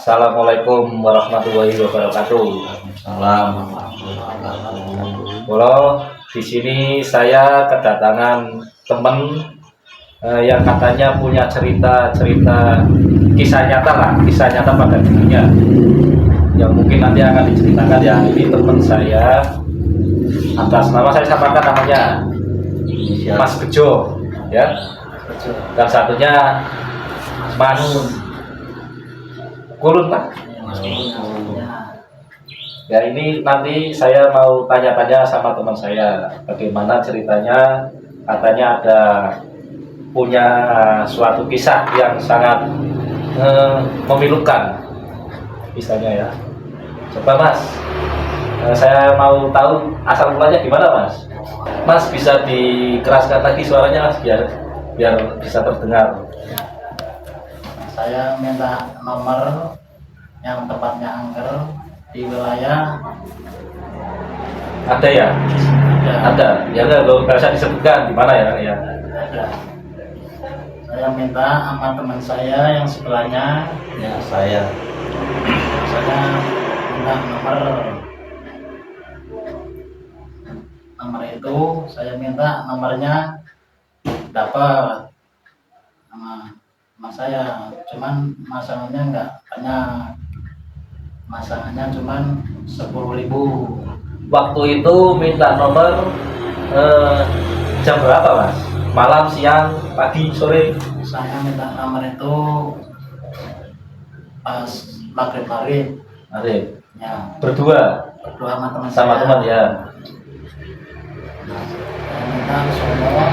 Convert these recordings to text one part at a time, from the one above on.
Assalamualaikum warahmatullahi wabarakatuh. Salam warahmatullahi wabarakatuh. Kalau di sini saya kedatangan teman yang katanya punya cerita kisah nyata lah, kisah nyata pada dirinya. Yang mungkin nanti akan diceritakan ya. Ini teman saya, atas nama saya samakan namanya Mas Bejo, ya. Dan satunya Mas Kulun, Pak. Ya, ini nanti saya mau tanya-tanya sama teman saya bagaimana ceritanya. Katanya ada punya suatu kisah yang sangat memilukan kisahnya ya. Coba Mas, saya mau tahu asal mulanya gimana Mas. Mas bisa dikeraskan lagi suaranya Mas biar bisa terdengar. Saya minta nomor yang tepatnya angker di wilayah Ada ya? Ada. Ya nggak bisa disebutkan di mana ya? Ya. ada. Saya minta sama teman saya yang sebelahnya. Ya, saya minta nomor itu. Saya minta nomornya dapat sama saya, cuman masalahnya enggak banyak, masalahnya cuman 10.000. Waktu itu minta nomor jam berapa Mas? Malam, siang, pagi, sore? Saya minta nomor itu pas maghrib ya, Berdua sama teman sama saya. teman ya. Saya minta semua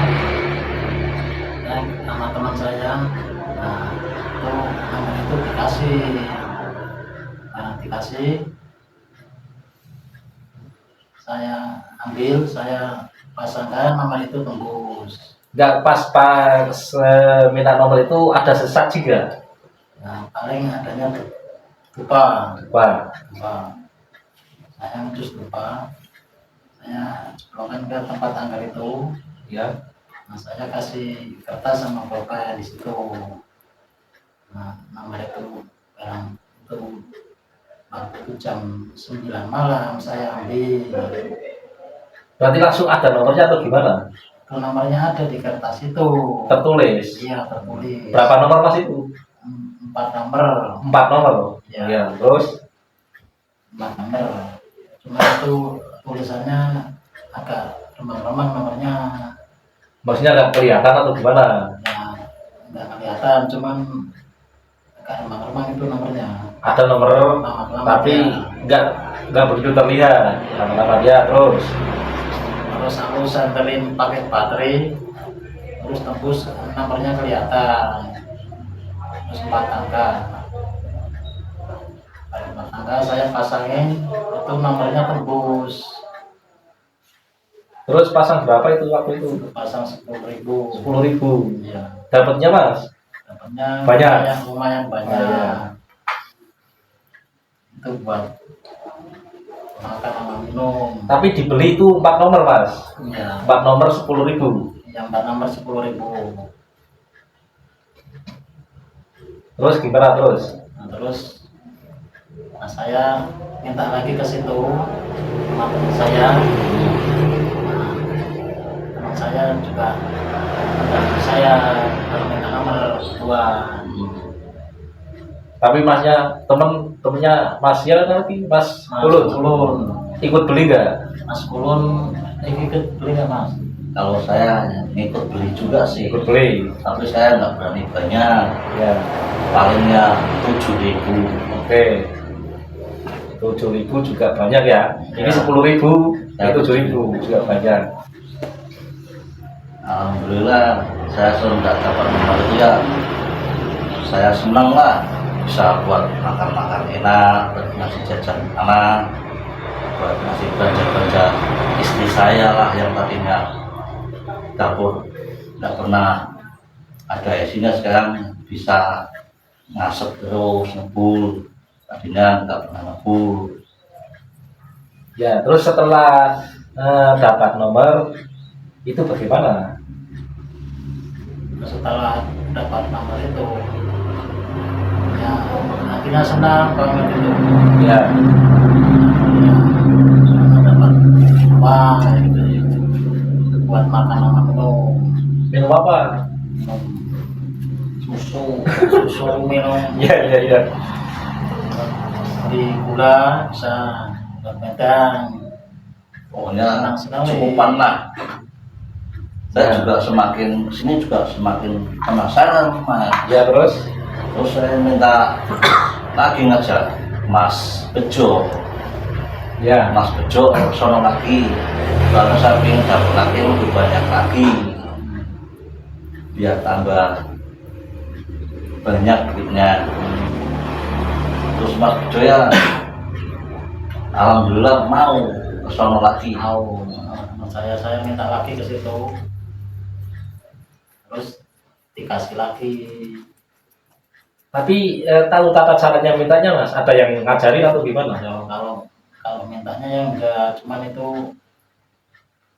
dan sama teman saya. Nah, itu nomor itu dikasih. Nah, dikasih, saya ambil, saya pasangkan nomor itu tembus. Nggak pas minta nomor itu ada sesak juga. Nah, paling adanya lupa. Saya ngecus lupa. Saya colokan ke tempat angker itu. Ya. Nah, saya kasih kertas sama pulpen di situ. Nah, nomor itu barang itu waktu itu jam 9 malam saya ambil. Berarti langsung ada nomornya atau gimana? Itu nomornya ada di kertas itu. Tertulis. Iya, tertulis. Berapa nomor Mas itu? 4 nomor. 4 nomor. Ya. Ya. Terus 4 nomor. Cuma itu tulisannya agak remang-remang nomornya. maksudnya nggak kelihatan atau gimana? Ya, nggak kelihatan, cuman agak remang-remang itu nomornya. Ada nomor, tapi nggak begitu terlihat nama dia. Terus Aku santelin pakai baterai, terus tembus nomornya kelihatan. Terus 4 angka. Pakai 4 angka saya pasangin, itu nomornya tembus. Terus pasang berapa itu waktu itu? Pasang 10.000. 10.000. Iya. Dapatnya Mas? Dapatnya Banyak. lumayan banyak. Iya. Itu buat makan sama minum. Tapi dibeli itu 4 nomor Mas? Iya. 4 nomor 10.000. Yang 4 nomor 10.000. Terus gimana terus? Nah, terus saya minta lagi ke situ sama teman saya. Nah, teman saya juga membantu saya kalau minta nomor 2. Tapi Masnya temennya Mas ya nanti Mas Kulun ikut beli nggak? Mas Kulun ikut beli nggak Mas? Kalau saya ngikut beli juga sih, Ikut beli. tapi saya nggak berani banyak, Ya. palingnya 7.000. Oke. 7.000 juga banyak ya. Ini Ya. 10.000, Ya, itu 7.000 juga banyak. Alhamdulillah saya sudah dapat nomor itu ya, saya senang lah, bisa buat makan-makan enak, buat ngasih jajan anak, buat ngasih belanja-belanja istri saya lah yang tadinya dapur nggak pernah ada isinya, sekarang bisa ngasep terus, ngebul, tadinya nggak pernah ngebul. Ya, terus setelah dapat nomor itu bagaimana? Setelah dapat nomor itu Ya, akhirnya senang banget itu. Ya. Ya, saya dapat uang gitu, buat makan sama minum. Minum apa? Minum susu minum Iya, iya, iya. di gula bisa buat medang. Pokoknya Senang sekali. cukupan lah. Saya Ya. juga semakin sini juga semakin penasaran Mas. Ya, terus? Terus saya minta lagi ngajak Mas Bejo. Ya. Mas Bejo sono lagi. Karena saya ingin dapat lagi lebih banyak lagi. Biar tambah banyak duitnya. Terus Mas Bejo ya alhamdulillah mau ke sono lagi. Tahu saya minta lagi ke situ, terus dikasih lagi. Tapi tahu tata caranya mintanya, Mas? Ada yang ngajarin atau gimana? Ya, kalau mintanya ya enggak cuman itu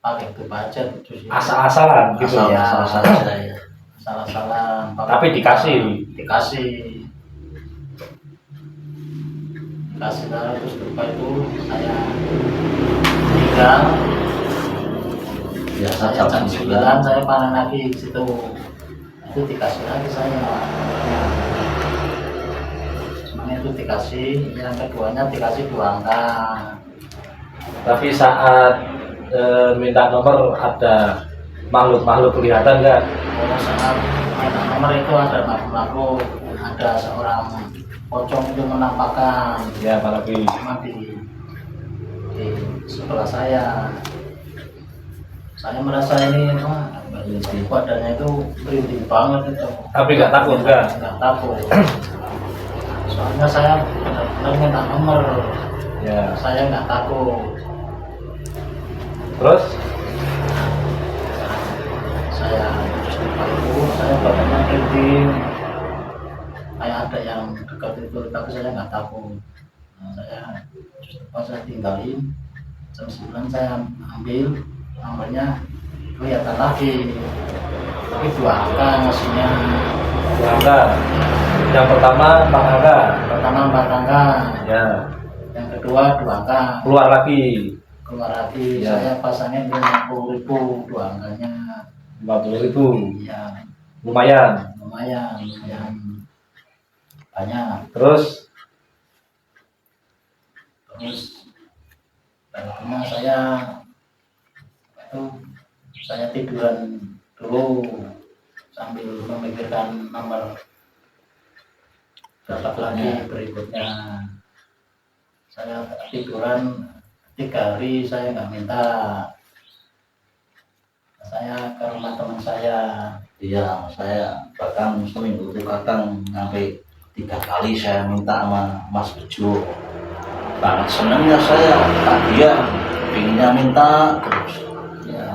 pakai budget itu sih. Asal-asalan gitu. Asal ya. asal saja ya. Salah-salah. Tapi dikasih. Dikasih lah, terus lupa itu saya tinggal. Biasa Saya jam jam 9 saya panen lagi di situ. Itu dikasih lagi saya. Cuman itu dikasih, yang keduanya dikasih 2 angka. Tapi saat minta nomor ada makhluk-makhluk kelihatan nggak? Kalau saat minta nomor itu ada makhluk, ada seorang pocong itu menampakkan Ya, apalagi cuma di sebelah saya. Saya merasa ini badannya itu merinding banget itu. tapi nggak takut kan? Nggak takut. Soalnya saya benar-benar minta nomor. Ya. Saya nggak takut. Terus? Saya badannya merinding. Kayak ada yang dekat itu, tapi saya nggak takut. Nah, saya tinggalin. Jam 9 saya ambil nomornya, kelihatan lagi. Tapi 2 angka ngasihnya. 2 angka. Yang pertama 4 angka. Pertama 4 angka, Ya. yang kedua 2 angka. Keluar lagi Keluar lagi, Ya. saya pasangnya 50.000 2 angkanya. 50.000. Ya, Lumayan. lumayan banyak. Terus? Karena saya tiduran dulu sambil memikirkan nomor dapat lagi berikutnya. Saya tiduran 3 hari, saya nggak minta. Saya ke rumah teman saya. Iya, saya bahkan seminggu itu kadang sampai 3 kali saya minta sama Mas Bejo. Banget senengnya saya, dia pinginnya minta terus. Ya,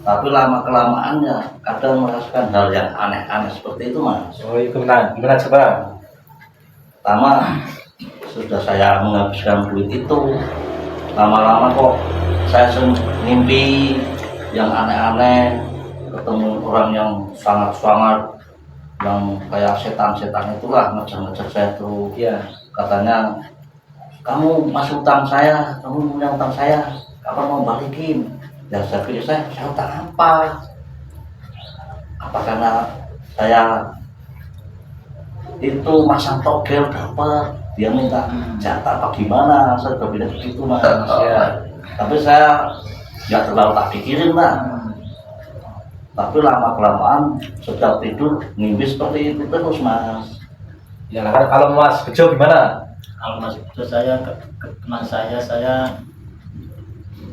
Tapi lama kelamaannya kadang merasakan hal yang aneh-aneh seperti itu Mas. Oh, itu gimana coba? Pertama, sudah saya menghabiskan duit itu, lama-lama kok saya mimpi yang aneh-aneh, ketemu orang yang sangat-sangat yang kayak setan-setan itulah ngejar-ngejar saya tuh. Ya. Katanya, kamu masih utang saya, kamu punya utang saya, kapan mau balikin? Ya saya pikir saya utang apa? Apa karena saya itu masang togel dapat, dia minta jatah apa gimana? Saya udah bilang begitu Mas. Ya. Tapi saya nggak terlalu tak pikirin lah. Tapi lama kelamaan setiap tidur mimpi seperti itu terus Mas. Ya, kalau Mas Bejo gimana? kalau masih itu saya ke teman saya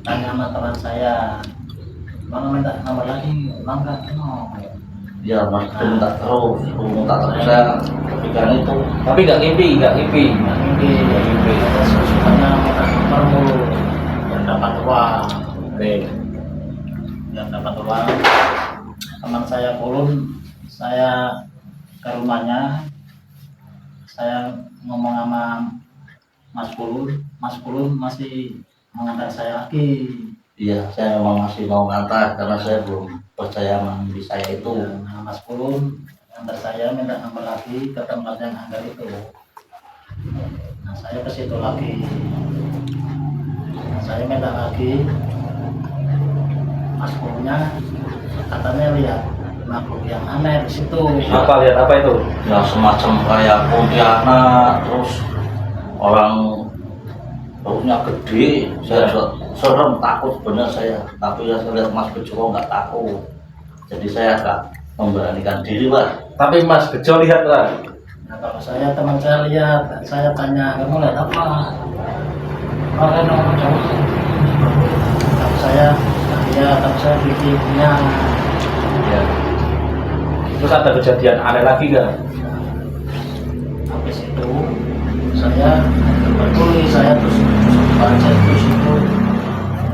tanya sama teman saya, mau minta nomor lagi, mau nggak? No. Ya Mas itu minta terus saya kepikiran itu. Tapi nggak ngimpi. Mimpi, ada sesuatunya minta nomor mulu, dan dapat uang. Oke. Dan dapat uang, teman saya Kulun, saya ke rumahnya, saya ngomong sama Mas Kulun masih mengantar saya lagi. Iya, saya memang masih mau ngantar karena saya belum percaya sama diri saya itu. Nah, Mas Kulun antar saya minta nomor lagi ke tempat yang angker itu. Nah saya ke situ lagi. Nah, saya minta lagi, mas gurunya katanya lihat makhluk yang aneh di situ. Apa lihat apa itu? Ya semacam kayak kuntilanak, terus orang perutnya gede. Saya juga serem, takut benar saya. Tapi ya saya lihat Mas Bejo nggak takut, jadi saya agak memberanikan diri lah. Tapi Mas Bejo lihat lah. Nah kalau saya teman saya lihat, saya tanya kamu lihat apa? Orang orang jauh. Tapi saya lihat, tapi saya bikinnya. Ya. Terus ada kejadian aneh lagi nggak? Habis itu saya bertulis, saya terus baca terus itu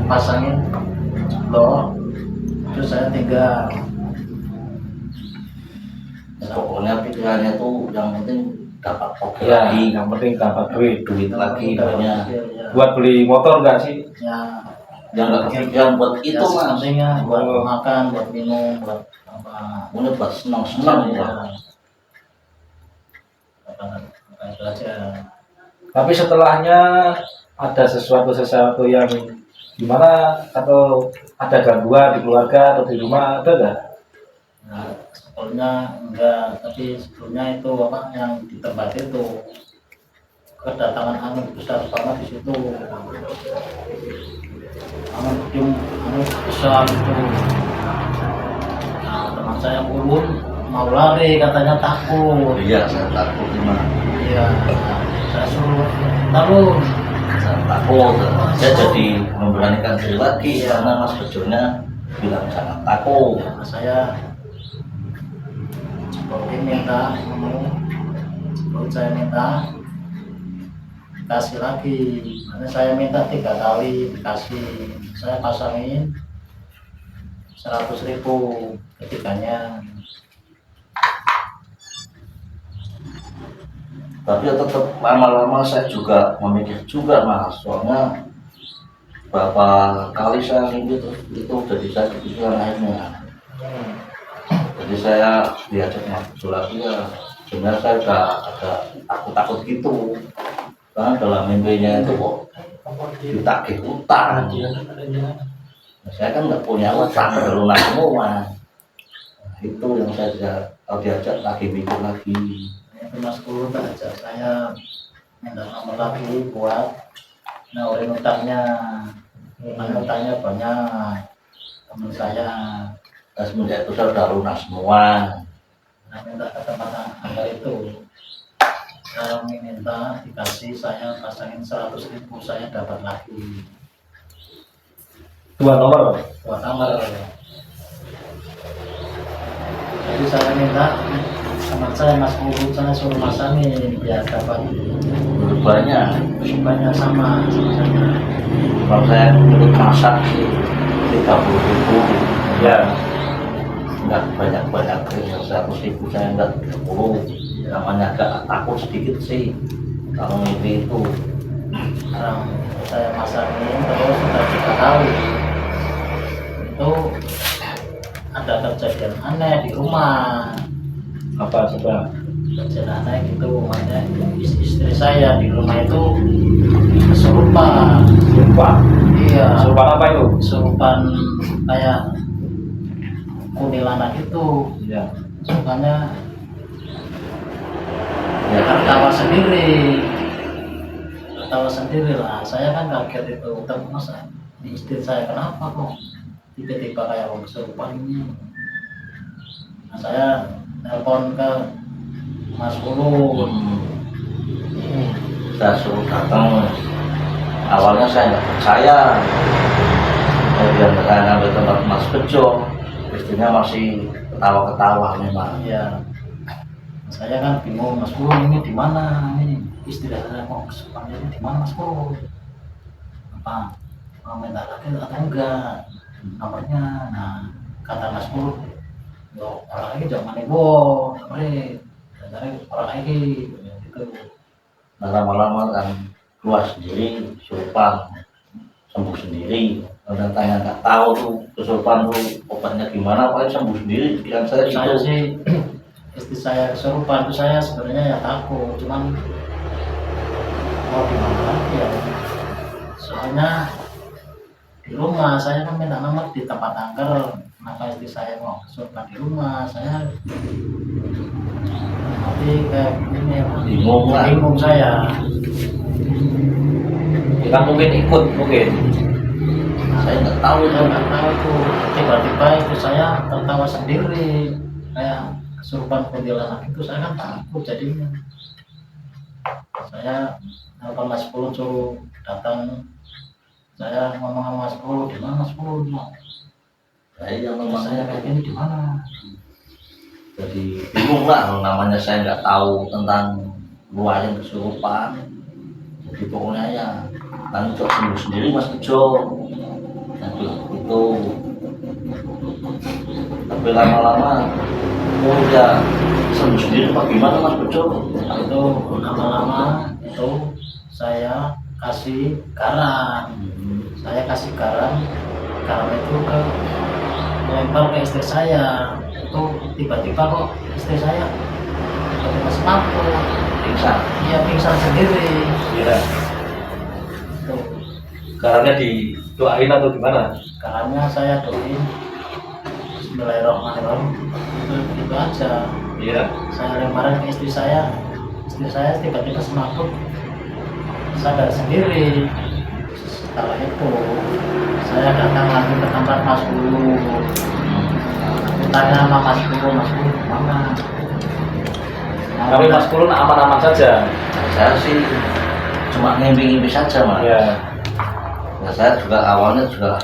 pasangin loh, terus saya tinggal. Pokoknya pikirannya tuh yang penting dapat oke Ya, lagi, yang penting dapat duit. duit lagi banyak. Ya, Buat beli motor nggak sih? ya, Yang nggak kepikiran buat ya, itu Mas. pentingnya buat Oh. makan, buat minum, buat apa? Ini buat senang-senang Ya, ya. apa itu aja. Tapi setelahnya ada sesuatu yang gimana, atau ada gangguan di keluarga atau di rumah, ada nggak? Nah, sebelumnya enggak, tapi sebelumnya itu apa yang di tempat itu kedatangan angin besar banget di situ. Angin besar itu. Nah, teman saya ulun mau lari, katanya takut. Iya, saya takut gimana. Iya, saya suruh tarung. Saya takut. Saya jadi memberanikan diri lagi karena Mas Bejonya bilang jangan takut. Ya, saya seperti minta ngomong, seperti saya minta dikasih lagi. Karena saya minta 3 kali dikasih, saya pasangin 100.000 ketiganya. Tapi ya tetap lama-lama saya juga memikir juga Mas, soalnya berapa kali saya mimpi itu jadi saya kepikiran akhirnya. Jadi saya diajak Mas Bejo lagi ya, sebenarnya saya udah agak takut-takut gitu, karena dalam mimpinya itu kok ditagih utang. Nah, saya kan nggak punya utang, lunas semua. Nah, itu yang saya kalau diajak lagi mikir lagi. Itu Mas Guru tak ajak saya minta nomor lagi buat nawarin utangnya. Mana utangnya banyak teman saya. Dan semenjak itu saya udah lunas semua. Nah, minta ke tempat angker itu. Saya minta dikasih, saya pasangin 100.000, saya dapat lagi 2 nomor. 2 kamar. Jadi saya minta teman saya Mas Guru, saya suruh masangin biar dapat Banyak. banyak sama saya. Kalau saya ikut masak sih 30.000, Ya. nggak banyak-banyak, yang 100.000 saya nggak 30. Namanya agak takut sedikit sih kalau mimpi itu. Sekarang saya masangin terus sudah 3 kali itu ada kejadian aneh di rumah. Apa coba? Kejadian aneh gitu, makanya istri saya di rumah itu kesurupan. Lupa. Iya, Kesurupan apa itu? kesurupan kayak kuntilanak itu. Ya. Makanya Ya, tertawa sendiri, tertawa sendiri lah. Saya kan kaget itu, terus istri saya kenapa kok tiba-tiba kayak orang kesurupan ini. Nah, saya telepon ke Mas Ulun. saya suruh datang. Awalnya saya nggak percaya, kemudian saya ngambil tempat Mas Bejo, istrinya masih ketawa-ketawa memang. Iya, saya kan bingung, Mas Ulun ini di mana, ini istri saya kok kesurupan ini di mana Mas Ulun? Apa mau minta lagi atau enggak nomornya? Nah, kata Mas Ulun, yo orang lagi jangan ibu, cari orang lagi gitu. Nah, lama-lama kan keluar sendiri, kesurupan, sembuh sendiri. Kalau tanya nggak tahu tuh kesurupan tuh obatnya gimana, paling sembuh sendiri. Pikiran saya Saya gitu. sih istri saya kesurupan itu saya sebenarnya ya takut, cuman mau gimana lagi ya, soalnya di rumah saya kan minta nomor di tempat angker, kenapa istri saya mau kesurupan di rumah saya nanti kayak gini ya, Bingung lah. bingung saya. Kita mungkin ikut mungkin. Saya nggak tahu itu. Saya nggak tahu tuh, tiba-tiba itu saya tertawa sendiri kayak kesurupan kuntilanak itu, saya kan takut jadinya. Saya nelfon Mas Pul suruh datang, saya ngomong sama Mas Pul, di mana Mas Pul? Saya Terus memang saya kayak gini di mana? jadi bingung lah, namanya saya nggak tahu tentang luarin kesurupan. Jadi pokoknya ya nanti cok sembuh sendiri Mas Bejo. Saya bilang gitu. Tapi lama-lama oh ya sembuh sendiri apa gimana Mas Bejo? Itu lama-lama itu saya kasih garam, garam itu ke lempar ke istri saya, itu tiba-tiba kok istri saya tiba-tiba semaput, Pingsan. dia pingsan sendiri. Iya. Tuh, Garamnya didoain atau gimana? garamnya saya doain Bismillahirrahmanirrahim, itu aja. Iya. Saya lemparin ke istri saya tiba-tiba semaput sadar sendiri. Setelah itu saya datang lagi ke tempat Mas Guru, tanya sama Mas Guru mana? Tapi Mas Kulun aman-aman saja. Saya sih cuma ngimpi-ngimpi saja Mas. Ya. Nah, saya juga awalnya juga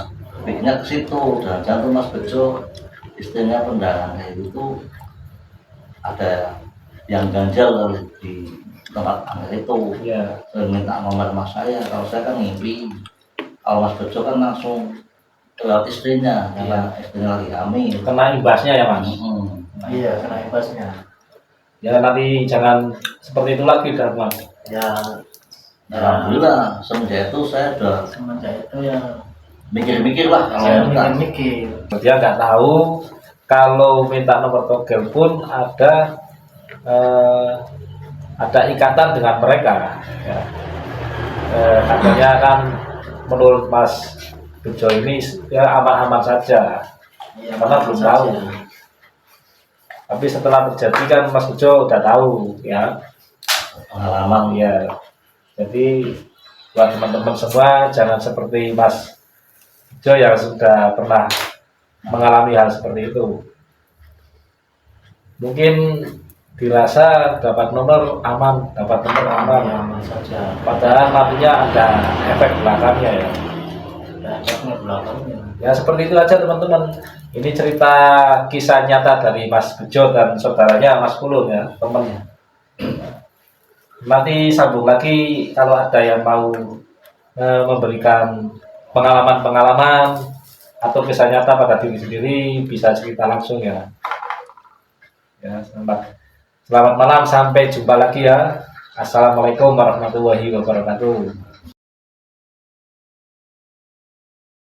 pikirnya ke situ, jangan tuh Mas Bejo istrinya pendarangan itu ada yang ganjal kali di tempat angker itu. Iya. Saya minta nomor Mas saya, kalau saya kan ngimpi, kalau Mas Bejo kan langsung lewat istrinya, karena istrinya lagi hamil. Kena imbasnya ya Mas. Iya, kena imbasnya. Ya nanti jangan seperti itu lagi dah Mas. Ya, Alhamdulillah semenjak itu saya udah semenjak itu ya mikir-mikir lah kalau saya minta. mikir-mikir. Dia nggak tahu kalau minta nomor togel pun ada ikatan dengan mereka. Ya. Katanya kan menurut Mas Bejo ini ya aman-aman saja. Ya, Karena belum saja. tahu. Tapi setelah terjadi kan Mas Bejo udah tahu ya. Pengalaman Ya. Jadi buat teman-teman semua jangan seperti Mas Bejo yang sudah pernah mengalami hal seperti itu. Mungkin dirasa dapat nomor aman, Aman saja. padahal nantinya ada efek belakangnya ya. Ya, efeknya belakangnya. Ya seperti itu aja teman-teman. Ini cerita kisah nyata dari Mas Bejo dan saudaranya Mas Kulun ya temennya. Nanti sambung lagi kalau ada yang mau memberikan pengalaman-pengalaman atau kisah nyata pada diri sendiri bisa cerita langsung ya. Ya selamat malam, sampai jumpa lagi ya. Assalamualaikum warahmatullahi wabarakatuh.